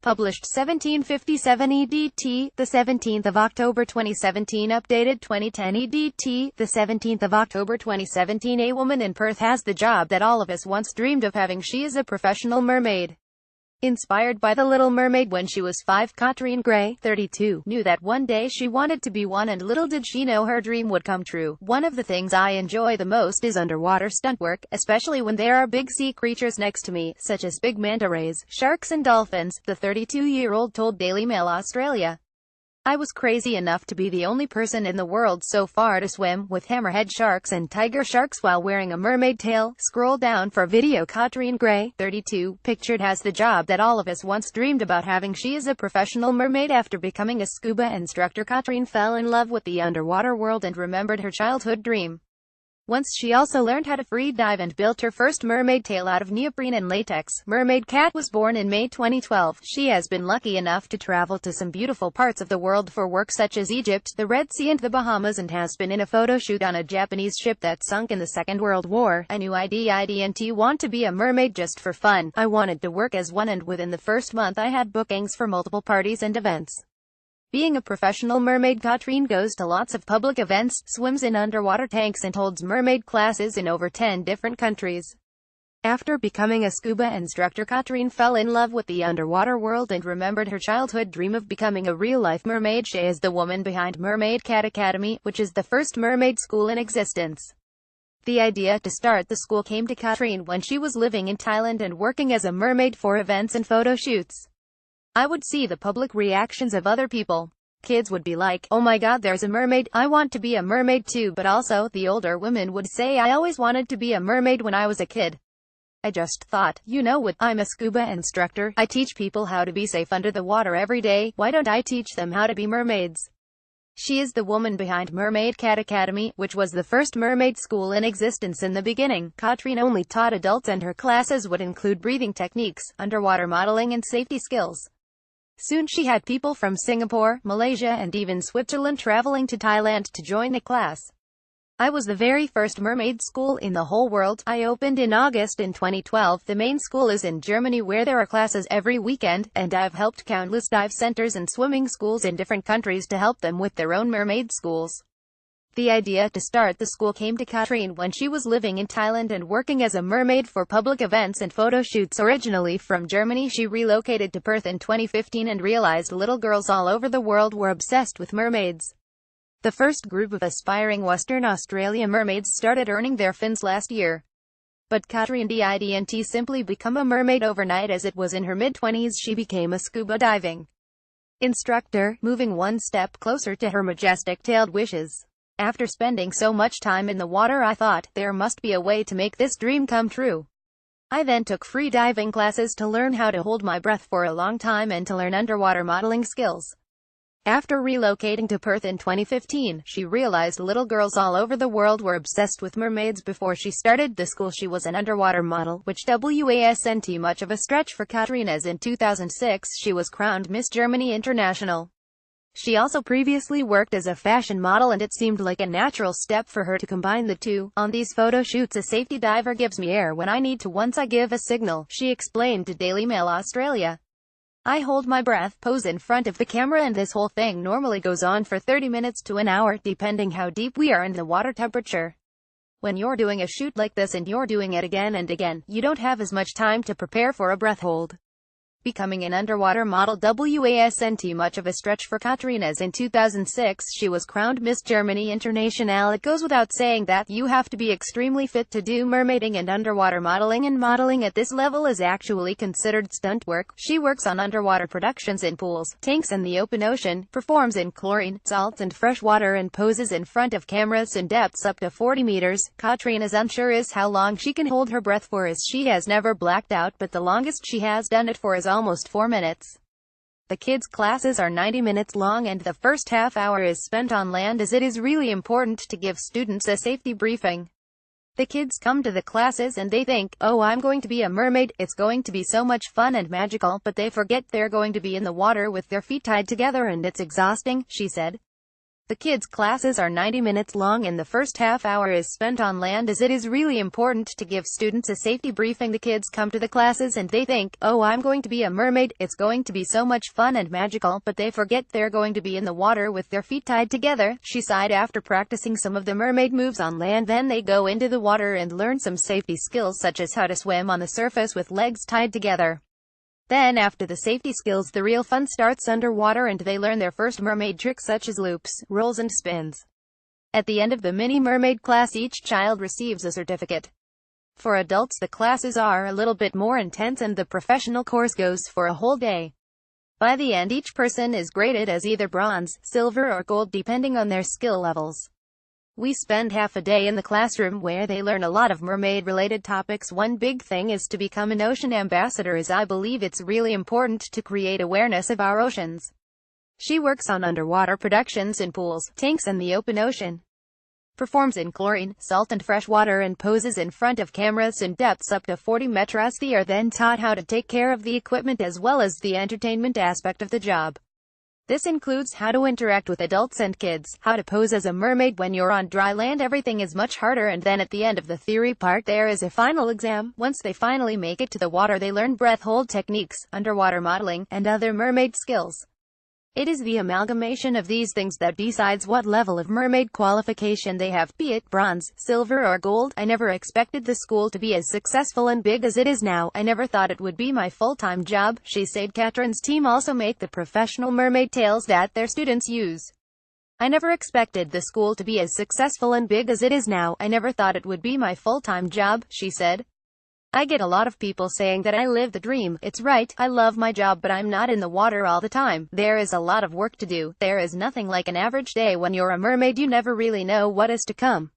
Published 1757 EDT, the 17th of October 2017. Updated 2010 EDT, the 17th of October 2017. A woman in Perth has the job that all of us once dreamed of having. She is a professional mermaid. Inspired by The Little Mermaid when she was 5, Katrine Gray, 32, knew that one day she wanted to be one, and little did she know her dream would come true. One of the things I enjoy the most is underwater stunt work, especially when there are big sea creatures next to me, such as big manta rays, sharks and dolphins, the 32-year-old told Daily Mail Australia. I was crazy enough to be the only person in the world so far to swim with hammerhead sharks and tiger sharks while wearing a mermaid tail. Scroll down for video. Katrine Gray, 32, pictured has the job that all of us once dreamed about having. She is a professional mermaid. After becoming a scuba instructor, Katrine fell in love with the underwater world and remembered her childhood dream. Once she also learned how to free dive and built her first mermaid tail out of neoprene and latex. Mermaid Cat was born in May 2012. She has been lucky enough to travel to some beautiful parts of the world for work such as Egypt, the Red Sea and the Bahamas, and has been in a photo shoot on a Japanese ship that sunk in the Second World War. I knew I didn't want to be a mermaid just for fun. I wanted to work as one, and within the first month I had bookings for multiple parties and events. Being a professional mermaid, Katrine goes to lots of public events, swims in underwater tanks and holds mermaid classes in over 10 different countries. After becoming a scuba instructor, Katrine fell in love with the underwater world and remembered her childhood dream of becoming a real-life mermaid. She is the woman behind Mermaid Cat Academy, which is the first mermaid school in existence. The idea to start the school came to Katrine when she was living in Thailand and working as a mermaid for events and photo shoots. I would see the public reactions of other people. Kids would be like, "Oh my god, there's a mermaid, I want to be a mermaid too," but also, the older women would say, "I always wanted to be a mermaid when I was a kid." I just thought, you know what, I'm a scuba instructor, I teach people how to be safe under the water every day, why don't I teach them how to be mermaids? She is the woman behind Mermaid Cat Academy, which was the first mermaid school in existence. In the beginning, Katrine only taught adults, and her classes would include breathing techniques, underwater modeling and safety skills. Soon she had people from Singapore, Malaysia and even Switzerland traveling to Thailand to join the class. I was the very first mermaid school in the whole world. I opened in August in 2012. The main school is in Germany, where there are classes every weekend, and I've helped countless dive centers and swimming schools in different countries to help them with their own mermaid schools. The idea to start the school came to Katrine when she was living in Thailand and working as a mermaid for public events and photo shoots. Originally from Germany, she relocated to Perth in 2015 and realized little girls all over the world were obsessed with mermaids. The first group of aspiring Western Australia mermaids started earning their fins last year. But Katrine didn't simply become a mermaid overnight. As it was in her mid-20s, she became a scuba diving instructor, moving one step closer to her majestic-tailed wishes. After spending so much time in the water, I thought, there must be a way to make this dream come true. I then took free diving classes to learn how to hold my breath for a long time and to learn underwater modeling skills. After relocating to Perth in 2015, she realized little girls all over the world were obsessed with mermaids. Before she started the school, she was an underwater model, which wasn't much of a stretch for Katrine, as in 2006 she was crowned Miss Germany International. She also previously worked as a fashion model, and it seemed like a natural step for her to combine the two. On these photo shoots, a safety diver gives me air when I need to. Once I give a signal, she explained to Daily Mail Australia. I hold my breath, pose in front of the camera, and this whole thing normally goes on for 30 minutes to an hour, depending how deep we are and the water temperature. When you're doing a shoot like this and you're doing it again and again, you don't have as much time to prepare for a breath hold. Becoming an underwater model wasn't much of a stretch for Katrine, as in 2006 she was crowned Miss Germany International. It goes without saying that you have to be extremely fit to do mermaiding and underwater modeling, and modeling at this level is actually considered stunt work. She works on underwater productions in pools, tanks and the open ocean, performs in chlorine, salt and fresh water, and poses in front of cameras in depths up to 40 meters. Katrine is unsure as how long she can hold her breath for, as she has never blacked out, but the longest she has done it for is almost 4 minutes. The kids' classes are 90 minutes long, and the first half hour is spent on land, as it is really important to give students a safety briefing. The kids come to the classes and they think, "Oh, I'm going to be a mermaid, it's going to be so much fun and magical," but they forget they're going to be in the water with their feet tied together, and it's exhausting, she said. The kids' classes are 90 minutes long and the first half hour is spent on land, as it is really important to give students a safety briefing. The kids come to the classes and they think, oh, I'm going to be a mermaid, it's going to be so much fun and magical, but they forget they're going to be in the water with their feet tied together. She sighed after practicing some of the mermaid moves on land. Then they go into the water and learn some safety skills such as how to swim on the surface with legs tied together. Then after the safety skills, the real fun starts underwater and they learn their first mermaid tricks such as loops, rolls and spins. At the end of the mini mermaid class, each child receives a certificate. For adults, the classes are a little bit more intense and the professional course goes for a whole day. By the end, each person is graded as either bronze, silver or gold depending on their skill levels. We spend half a day in the classroom where they learn a lot of mermaid-related topics. One big thing is to become an ocean ambassador, as I believe it's really important to create awareness of our oceans. She works on underwater productions in pools, tanks and the open ocean. Performs in chlorine, salt and fresh water and poses in front of cameras in depths up to 40 meters. They are then taught how to take care of the equipment as well as the entertainment aspect of the job. This includes how to interact with adults and kids, how to pose as a mermaid when you're on dry land. Everything is much harder, and then at the end of the theory part there is a final exam. Once they finally make it to the water, they learn breath hold techniques, underwater modeling, and other mermaid skills. It is the amalgamation of these things that decides what level of mermaid qualification they have, be it bronze, silver or gold. I never expected the school to be as successful and big as it is now. I never thought it would be my full-time job, she said. Catherine's team also make the professional mermaid tails that their students use. I never expected the school to be as successful and big as it is now. I never thought it would be my full-time job, she said. I get a lot of people saying that I live the dream. It's right, I love my job, but I'm not in the water all the time. There is a lot of work to do. There is nothing like an average day when you're a mermaid. You never really know what is to come.